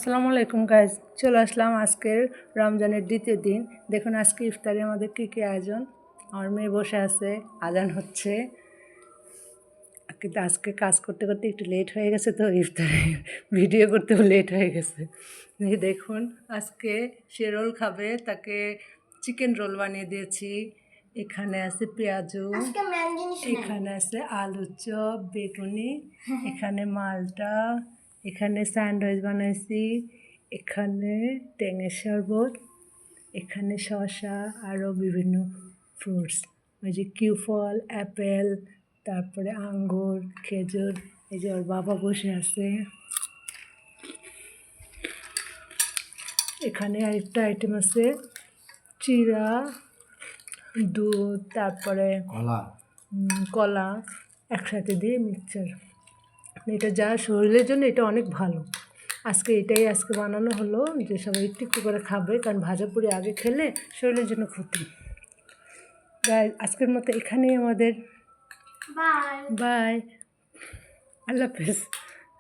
আসসালামু আলাইকুম গাইজ, চলে আসলাম আজকের রমজানের দ্বিতীয় দিন। দেখুন আজকে ইফতারে আমাদের কী কী আয়োজন। আমার মেয়ে বসে আছে, আজান হচ্ছে, কিন্তু আজকে কাজ করতে করতে একটু লেট হয়ে গেছে, তো ইফতারে ভিডিও করতেও লেট হয়ে গেছে। এই দেখুন আজকে সে রোল খাবে, তাকে চিকেন রোল বানিয়ে দিয়েছি। এখানে আছে পেঁয়াজু, এখানে আছে আলু চপ, বেগুনি, এখানে মালটা, এখানে স্যান্ডউইচ বানাইছি, এখানে টেঙের শরবত, এখানে শসা, আরও বিভিন্ন ফ্রুটস, ওই যে কিউ ফল, অ্যাপেল, তারপরে আঙ্গুর, খেজুর। এই যে ওর বাবা বসে আছে। এখানে আরেকটা আইটেম আছে, চিড়া, দুধ, তারপরে কলা একসাথে দিয়ে মিক্সচার। এটা যা শরীরের জন্য এটা অনেক ভালো। আজকে বানানো হলো যে সবাই একটু একটু করে খাবে, কারণ ভাজাপুরি আগে খেলে শরীরের জন্য ক্ষতি। আজকের মতো এখানেই আমাদের বাই, আল্লাহ হাফেজ।